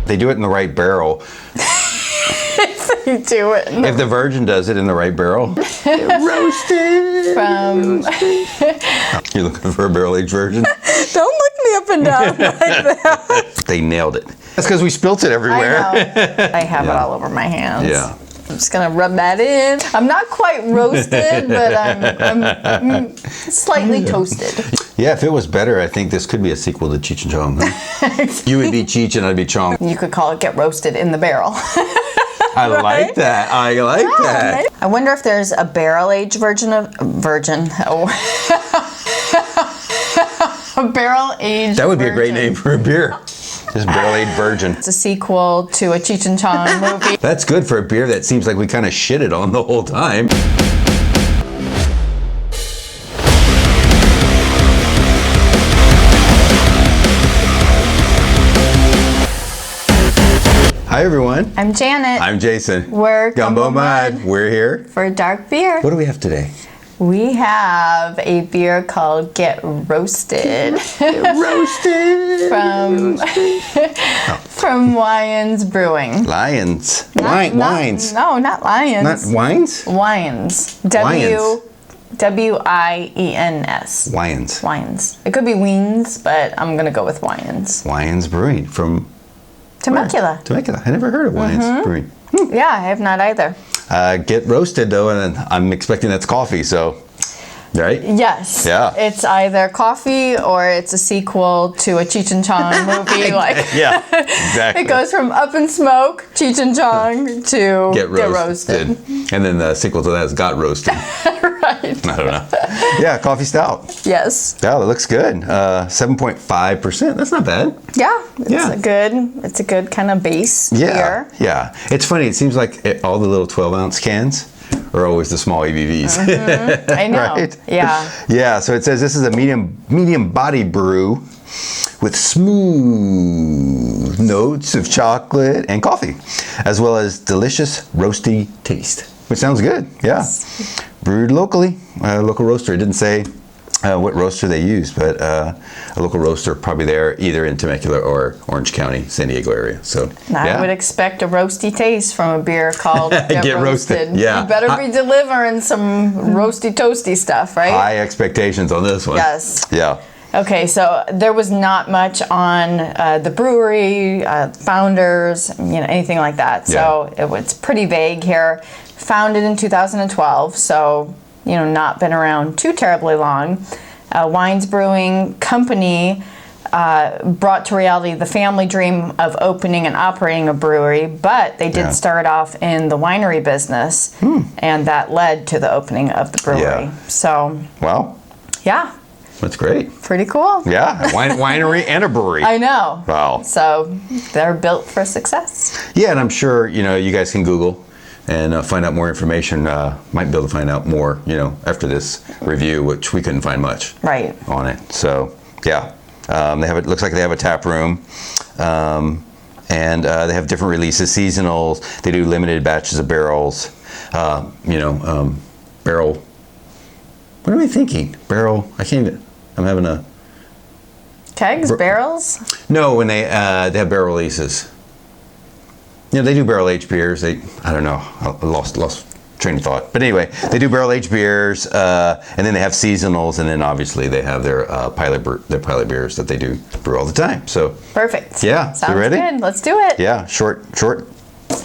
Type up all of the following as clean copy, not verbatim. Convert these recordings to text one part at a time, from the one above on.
They do it in the right barrel. You do it. If the virgin does it in the right barrel. Roasted. You're looking for a barrel-aged virgin? Don't look me up and down like that. They nailed it. That's because we spilt it everywhere. I know. I have it all over my hands. Yeah. I'm just gonna rub that in. I'm not quite roasted, but I'm slightly toasted. Yeah, if it was better, I think this could be a sequel to Cheech and Chong. Huh? You would be Cheech and I'd be Chong. You could call it Get Roasted in the Barrel. I like that. I like that. Right? I wonder if there's a barrel-aged version of a barrel-aged. That would be a great name for a beer. Just barrel-aged virgin. It's a sequel to a Cheech and Chong movie. That's good for a beer that seems like we kind of shitted on the whole time. Hi everyone. I'm Janet. I'm Jason. We're Gumbo Mud. We're here for a dark beer. What do we have today? We have a beer called Get Roasted. Get roasted. From Wiens Brewing. Lions. Wines. No, not Lions. Not wines? Wiens. W-I-E-N-S. Wiens. Wiens. It could be Wiens, but I'm going to go with Wiens. Wiens Brewing from Temecula. Temecula. I never heard of Wiens Brewing. Yeah, I have not either. Get roasted though, and I'm expecting that's coffee, so, right? Yes. Yeah. It's either coffee or it's a sequel to a Cheech and Chong movie. Yeah, exactly. It goes from Up in Smoke, Cheech and Chong, to Get Roasted. And then the sequel to that is Got Roasted. Right. I don't know. Yeah, Coffee Stout. Yes. Yeah, that looks good. 7.5%. That's not bad. Yeah. It's a good kind of base beer. Yeah. It's funny. It seems like all the little 12-ounce cans are always the small ABVs. I know. Right? Yeah. Yeah. So it says this is a medium-bodied brew with smooth notes of chocolate and coffee, as well as delicious roasty taste, which sounds good. Yeah. Yes. Brewed locally, local roaster. It didn't say what roaster they used, but a local roaster probably there, either in Temecula or Orange County, San Diego area. So I would expect a roasty taste from a beer called Get Roasted. Yeah. You better be delivering some roasty toasty stuff, right? High expectations on this one. Yes. Yeah. Okay, so there was not much on the brewery, founders, anything like that. So it's pretty vague here. Founded in 2012, so not been around too terribly long. Wiens Brewing Company brought to reality the family dream of opening and operating a brewery, but they did start off in the winery business, and that led to the opening of the brewery. Yeah. So, wow. Yeah. That's great. Pretty cool. Yeah, a winery and a brewery. I know. Wow. So they're built for success. Yeah, and I'm sure you guys can Google and find out more information. Might be able to find out more, after this review, which we couldn't find much on it. So yeah, they have. It looks like they have a tap room, and they have different releases, seasonals. They do limited batches of barrels. Barrel. What am I thinking? Barrel. I can't even. I'm having a. Kegs, barrels? No, when they have barrel releases. They do barrel-aged beers. I don't know. I lost train of thought. But anyway, they do barrel-aged beers, and then they have seasonals, and then obviously they have their pilot beers that they do brew all the time. So perfect. Yeah. Sounds you ready? Good. Let's do it. Yeah. Short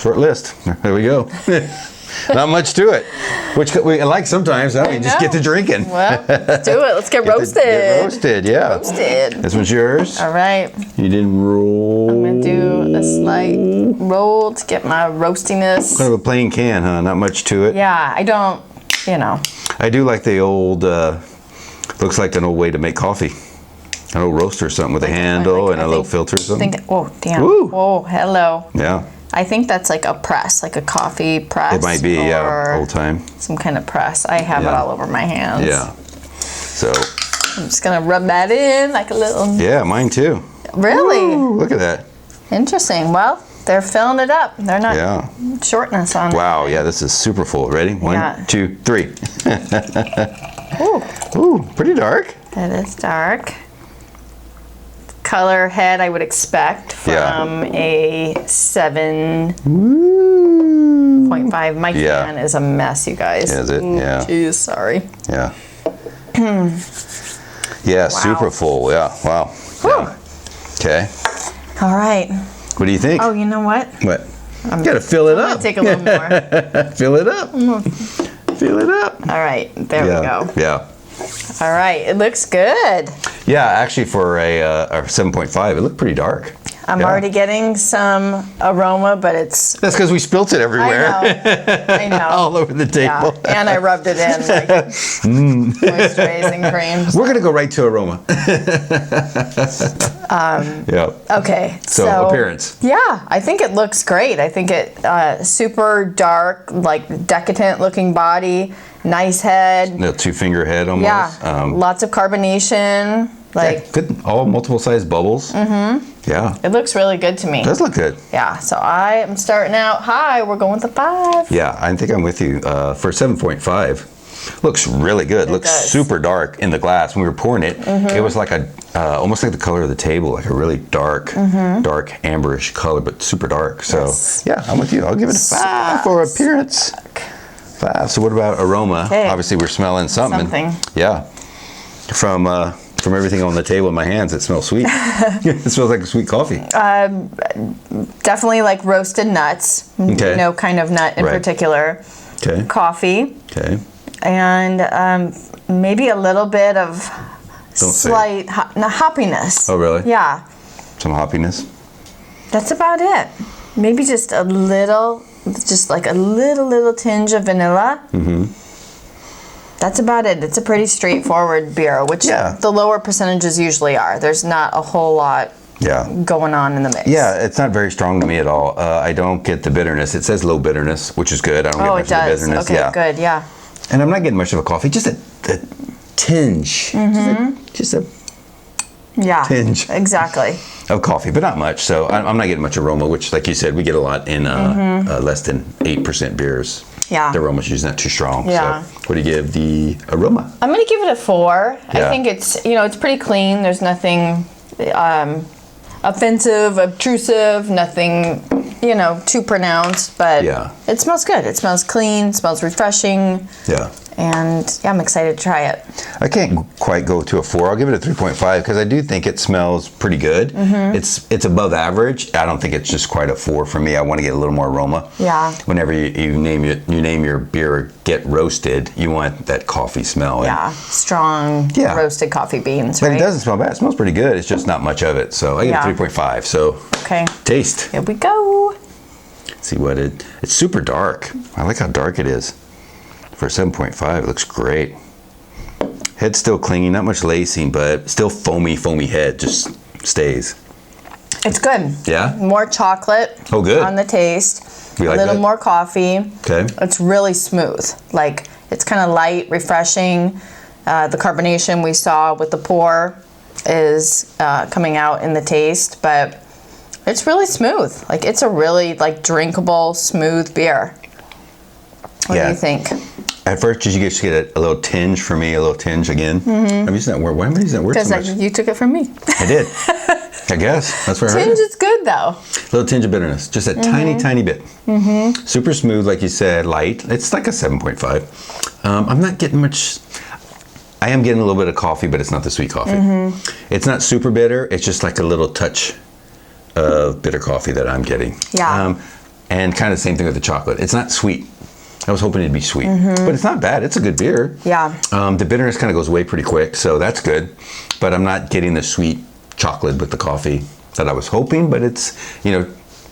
list. There we go. Not much to it, which we like sometimes. We just get to drinking. Well, let's do it. Let's get roasted. Get roasted, yeah. Roasted. This one's yours. All right. You didn't roll. I'm going to do a slight roll to get my roastiness. Kind of a plain can, huh? Not much to it. Yeah, I don't, I do like the old, looks like an old way to make coffee. An old roaster or something with a handle and a little filter or something. Oh, damn. Woo. Oh, hello. Yeah. I think that's like a press, like a coffee press. It might be, old time. Some kind of press. I have it all over my hands. Yeah. So. I'm just going to rub that in like a little. Yeah, mine too. Really? Ooh, look at that. Interesting. Well, they're filling it up. They're not shorting us on it. Wow, yeah, this is super full. Ready? 1, 2, 3. Ooh. Ooh, pretty dark. It is dark. color head I would expect from a 7.5. My can is a mess, you guys. Is it? Yeah. Jeez, sorry. Yeah. Yeah, super full. Yeah. Wow. Yeah. Okay. All right. What do you think? Oh, you know what? What? You gotta fill it up. Take a little more. Fill it up. Fill it up. All right. There we go. Yeah. All right. It looks good. Yeah, actually for a 7.5, it looked pretty dark. I'm already getting some aroma, but it's... That's because we spilt it everywhere. I know. All over the table. Yeah. And I rubbed it in like moisturizing creams. We're going to go right to aroma. Yeah. Okay. So appearance. Yeah, I think it looks great. I think it super dark, like decadent looking body, nice head. The 2-finger head almost. Yeah. Lots of carbonation. Like good. All multiple size bubbles. Mm-hmm. Yeah. It looks really good to me. It does look good. Yeah. So I am starting out high. We're going with a 5. Yeah, I think I'm with you. For 7.5, looks really good. Looks super dark in the glass. When we were pouring it, it was like almost like the color of the table, like a really dark, dark amberish color, but super dark. So yeah, I'm with you. I'll give it a 5 for appearance. 5. So what about aroma? Okay. Obviously, we're smelling something. Yeah. From everything on the table in my hands, it smells sweet. It smells like a sweet coffee. Definitely like roasted nuts. Okay. No kind of nut in particular. Okay. Coffee. Okay. And maybe a little bit of slight hoppiness. Oh, really? Yeah. Some hoppiness. That's about it. Maybe just a little, just like a little tinge of vanilla. That's about it. It's a pretty straightforward beer, which the lower percentages usually are. There's not a whole lot going on in the mix. Yeah, it's not very strong to me at all. I don't get the bitterness. It says low bitterness, which is good. I don't get much of the bitterness. Okay, good, yeah. And I'm not getting much of a coffee, just a tinge. Just a tinge. Exactly. Of coffee, but not much. So I'm not getting much aroma, which, like you said, we get a lot in less than 8% beers. Yeah. The aroma's usually not too strong. Yeah. So what do you give the aroma? I'm going to give it a 4. Yeah. I think it's, it's pretty clean. There's nothing offensive, obtrusive, nothing, too pronounced, but it smells good. It smells clean, smells refreshing. Yeah. And I'm excited to try it. I can't quite go to a 4. I'll give it a 3.5 because I do think it smells pretty good. It's above average. I don't think it's just quite a 4 for me. I want to get a little more aroma. Yeah. Whenever you name your beer Get Roasted, you want that coffee smell. Yeah. Strong roasted coffee beans. But right? it doesn't smell bad. It smells pretty good. It's just not much of it. So I give it 3.5. So taste. Here we go. See what it's super dark. I like how dark it is. For 7.5, it looks great. Head's still clingy, not much lacing, but still foamy head, just stays. It's good. Yeah? More chocolate on the taste. You like a little that? more coffee. Okay. It's really smooth. Like, it's kind of light, refreshing. The carbonation we saw with the pour is coming out in the taste, but it's really smooth. Like, it's a really, drinkable, smooth beer. What do you think? At first, did you just get a little tinge for me, a little tinge again? I'm using that word. Why am I using that word so much? Because you took it from me. I did. I guess. That's where I heard Tinge it. is good, though. A little tinge of bitterness. Just a tiny bit. Super smooth, like you said, light. It's like a 7.5. I'm not getting much... I am getting a little bit of coffee, but it's not the sweet coffee. It's not super bitter. It's just like a little touch of bitter coffee that I'm getting. Yeah. And kind of the same thing with the chocolate. It's not sweet. I was hoping it'd be sweet, but it's not bad. It's a good beer. Yeah. The bitterness kind of goes away pretty quick, so that's good. But I'm not getting the sweet chocolate with the coffee that I was hoping, but it's,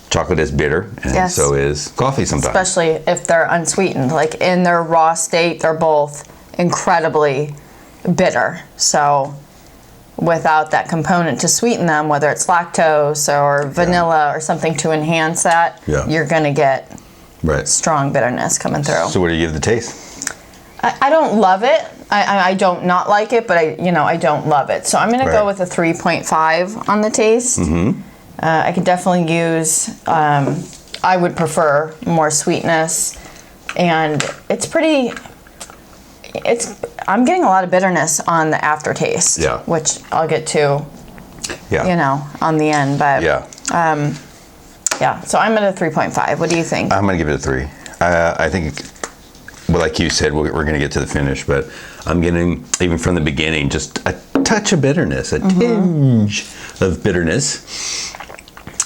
chocolate is bitter, and so is coffee sometimes. Especially if they're unsweetened. Like in their raw state, they're both incredibly bitter. So without that component to sweeten them, whether it's lactose or vanilla or something to enhance that, you're going to get strong bitterness coming through. So what do you give the taste? I don't love it. I don't not like it, but I don't love it. So I'm going to go with a 3.5 on the taste. I could definitely use, I would prefer more sweetness, and I'm getting a lot of bitterness on the aftertaste, which I'll get to Yeah. you know, on the end. But Yeah. yeah. So I'm at a 3.5. What do you think? I'm going to give it a 3. I think, well, like you said, we're going to get to the finish, but I'm getting, even from the beginning, just a touch of bitterness, a tinge of bitterness.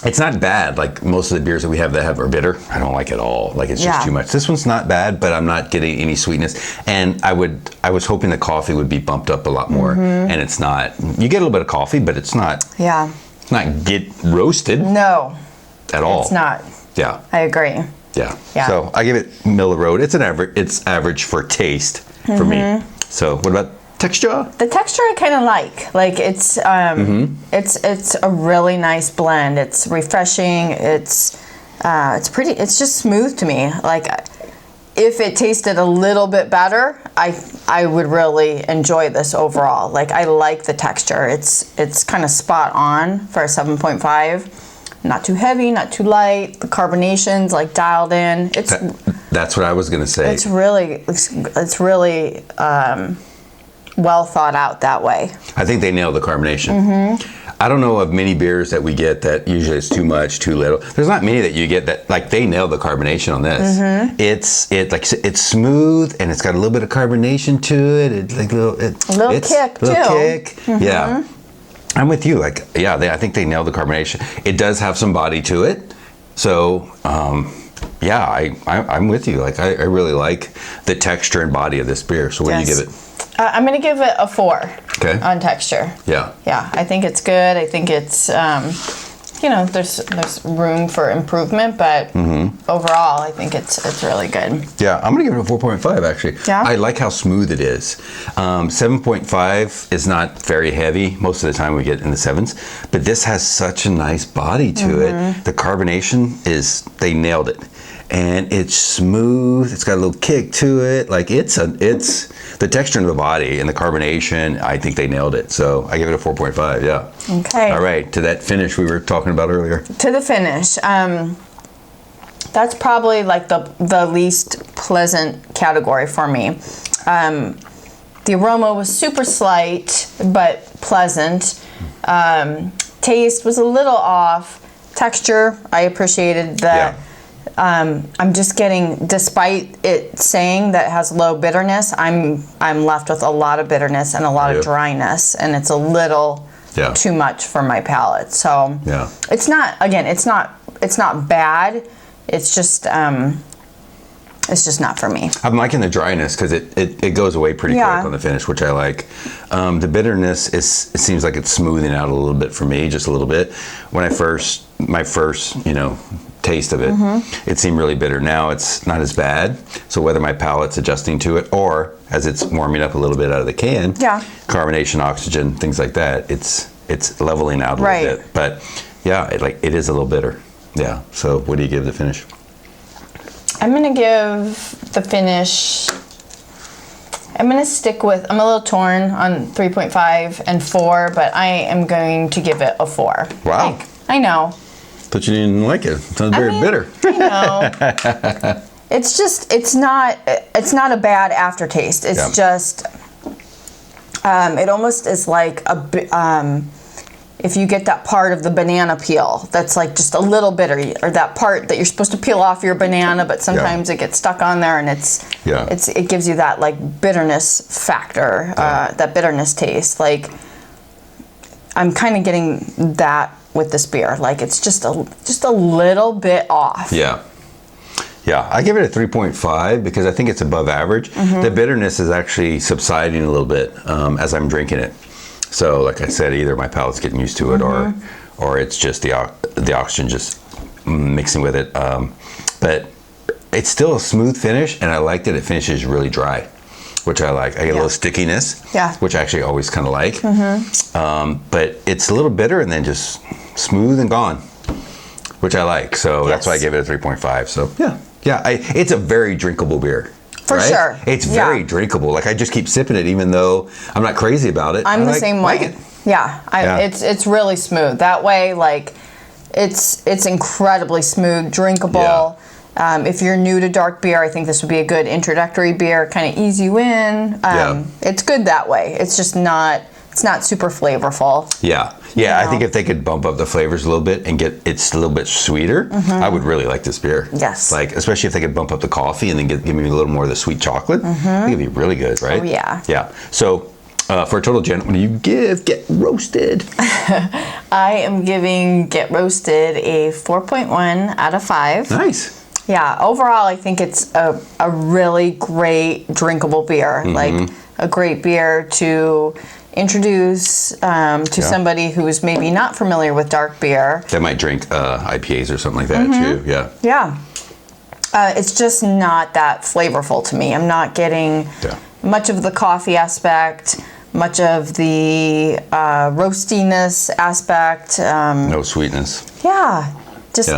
It's not bad. Like most of the beers that we have that are bitter, I don't like at all. Like it's just too much. This one's not bad, but I'm not getting any sweetness. And I was hoping the coffee would be bumped up a lot more, and it's not. You get a little bit of coffee, but it's not. Yeah. It's not get roasted. No. At all. It's not. Yeah. I agree. Yeah. Yeah. So I give it middle of the road. It's an average. It's average for taste for me. So what about texture? The texture I kind of like. Like it's a really nice blend. It's refreshing. It's pretty. It's just smooth to me. Like if it tasted a little bit better, I would really enjoy this overall. Like I like the texture. It's kind of spot on for a 7.5. Not too heavy, not too light. The carbonation's like dialed in. That's what I was gonna say. It's really well thought out that way. I think they nailed the carbonation. I don't know of many beers that we get that usually it's too much, too little. There's not many that you get that like they nailed the carbonation on this. It's smooth and it's got a little bit of carbonation to it. It's like a little kick too. Yeah. I'm with you. Like, yeah, I think they nailed the carbonation. It does have some body to it. So, yeah, I'm with you. Like, I really like the texture and body of this beer. So what do you give it? I'm going to give it a 4 on texture. Yeah. Yeah, I think it's good. I think it's, you know, there's room for improvement, but overall, I think it's really good. Yeah, I'm going to give it a 4.5 actually. Yeah? I like how smooth it is. 7.5 is not very heavy. Most of the time we get in the 7s, but this has such a nice body to it. The carbonation they nailed it. And it's smooth. It's got a little kick to it. Like it's the texture of the body and the carbonation. I think they nailed it. So I give it a 4.5. Yeah. Okay. All right. To that finish we were talking about earlier. To the finish. That's probably like the least pleasant category for me. The aroma was super slight but pleasant. Taste was a little off. Texture, I appreciated that. Yeah. I'm just getting, despite it saying that it has low bitterness, I'm left with a lot of bitterness and a lot of dryness, and it's a little too much for my palate. So it's not bad. It's just not for me. I'm liking the dryness because it goes away pretty quick on the finish, which I like. The bitterness it seems like it's smoothing out a little bit for me, just a little bit. When my first taste of it, it seemed really bitter. Now it's not as bad. So whether my palate's adjusting to it or as it's warming up a little bit out of the can, carbonation, oxygen, things like that, it's leveling out a little bit. But yeah, it is a little bitter. Yeah. So what do you give the finish? I'm gonna give the finish. I'm gonna stick with. I'm a little torn on 3.5 and 4, but I am going to give it a 4. Wow. I know. But you didn't like it. It sounds very bitter. I know. It's not a bad aftertaste. It's just, it almost is like if you get that part of the banana peel that's like just a little bitter, or that part that you're supposed to peel off your banana, but sometimes it gets stuck on there and it gives you that like bitterness factor, that bitterness taste. Like I'm kind of getting that with this beer. Like it's just a little bit off. Yeah, I give it a 3.5 because I think it's above average. The bitterness is actually subsiding a little bit as I'm drinking it. So like I said, either my palate's getting used to it or it's just the oxygen just mixing with it. But it's still a smooth finish, and I like that it finishes really dry, which I like. I get a little stickiness, which I actually always kind of like. But it's a little bitter and then just smooth and gone, which I like. So that's why I give it a 3.5. So it's a very drinkable beer. For sure. It's very drinkable. Like I just keep sipping it even though I'm not crazy about it. I'm the same way. Like it. It's really smooth. That way, like it's incredibly smooth, drinkable. If you're new to dark beer, I think this would be a good introductory beer, kind of ease you in. It's good that way. It's just not it's not super flavorful. Yeah. I think if they could bump up the flavors a little bit and get it's a little bit sweeter, I would really like this beer. Yes. Like, especially if they could bump up the coffee and then give me a little more of the sweet chocolate. I think it'd be really good, right? Oh, yeah. Yeah. So, for a total, Jen, what do you give Get Roasted? I am giving Get Roasted a 4.1 out of 5. Nice. Yeah, overall, I think it's a really great drinkable beer. Like, a great beer to introduce to somebody who's maybe not familiar with dark beer. That might drink IPAs or something like that, too. Yeah. Yeah. It's just not that flavorful to me. I'm not getting much of the coffee aspect, much of the roastiness aspect. No sweetness. Yeah. Just,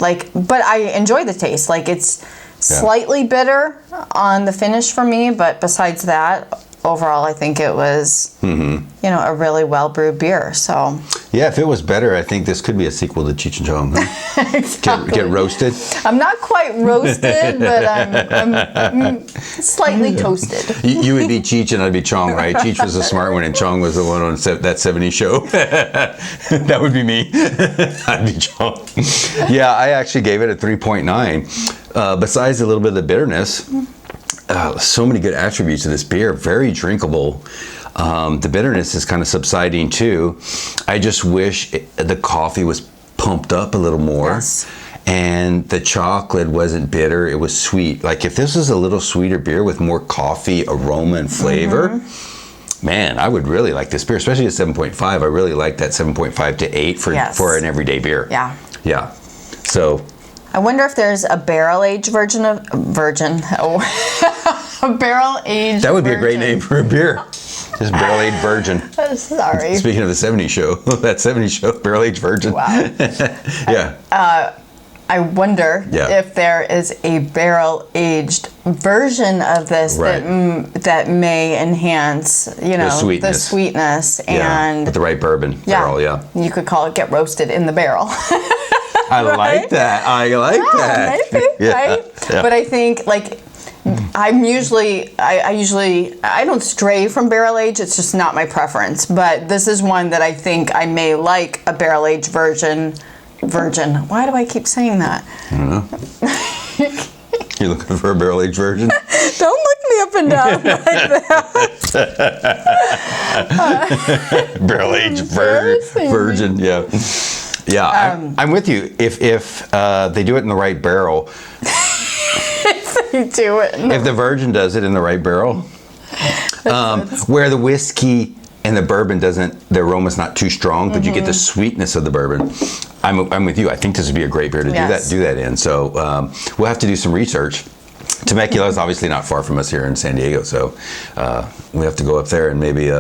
like, but I enjoy the taste. Like, it's slightly bitter on the finish for me, but besides that, overall, I think it was, a really well-brewed beer, so. Yeah, if it was better, I think this could be a sequel to Cheech and Chong. Huh? Exactly. Get roasted. I'm not quite roasted, but I'm slightly toasted. You would be Cheech and I'd be Chong, right? Cheech was the smart one and Chong was the one on that 70s show. That would be me. I'd be Chong. Yeah, I actually gave it a 3.9. Besides a little bit of the bitterness, so many good attributes of this beer. Very drinkable. The bitterness is kind of subsiding too. I just wish the coffee was pumped up a little more. Yes. And the chocolate wasn't bitter, it was sweet. Like if this was a little sweeter beer with more coffee, aroma, and flavor, man, I would really like this beer, especially at 7.5. I really like that 7.5 to 8 for an everyday beer. Yeah. Yeah. So. I wonder if there's a barrel-aged a barrel-aged That would be a great name for a beer. Just barrel-aged virgin. Sorry. Speaking of the 70s show, that 70s show, barrel-aged virgin. Wow. Yeah. I wonder if there is a barrel-aged version of this that may enhance, the sweetness and with the right bourbon barrel. Yeah. You could call it Get Roasted in the Barrel. I like that. I like that. Maybe, right? Yeah. But I think I don't stray from barrel age. It's just not my preference. But this is one that I think I may like a barrel aged virgin. Why do I keep saying that? I don't know. You're looking for a barrel aged virgin? Don't look me up and down like that. Barrel aged virgin. Yeah. Yeah, I'm with you. If they do it in the right barrel. If they do it. If the virgin does it in the right barrel. Where the whiskey and the bourbon the aroma's not too strong, but you get the sweetness of the bourbon. I'm with you. I think this would be a great beer to do that in. So we'll have to do some research. Temecula is obviously not far from us here in San Diego, so we have to go up there and maybe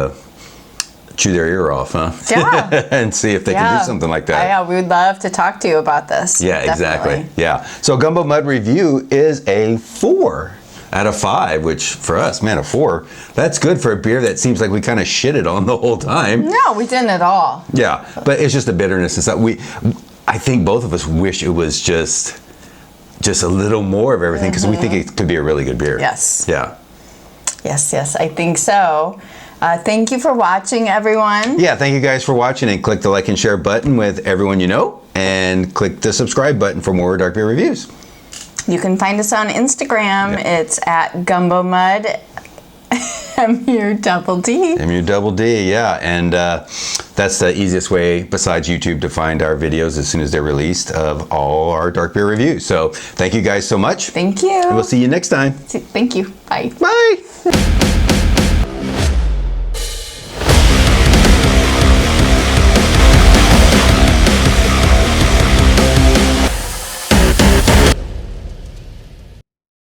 chew their ear off, huh? Yeah. And see if they can do something like that. Yeah, we would love to talk to you about this. Yeah, Definitely. exactly. Yeah. So Gumbo Mud Review is a 4 out of 5, which for us, man, a 4. That's good for a beer that seems like we kind of shitted on the whole time. No, we didn't at all. Yeah, but it's just the bitterness and stuff. I think both of us wish it was just a little more of everything because we think it could be a really good beer. Yes. Yeah. Yes, I think so. Thank you for watching, everyone. Yeah, thank you guys for watching, and click the like and share button with everyone you know, and click the subscribe button for more dark beer reviews. You can find us on Instagram. It's at Gumbo Mud, M-U-double-D. M-U-double-D, yeah, and that's the easiest way besides YouTube to find our videos as soon as they're released of all our dark beer reviews. So thank you guys so much. Thank you. And we'll see you next time. Thank you. Bye. Bye.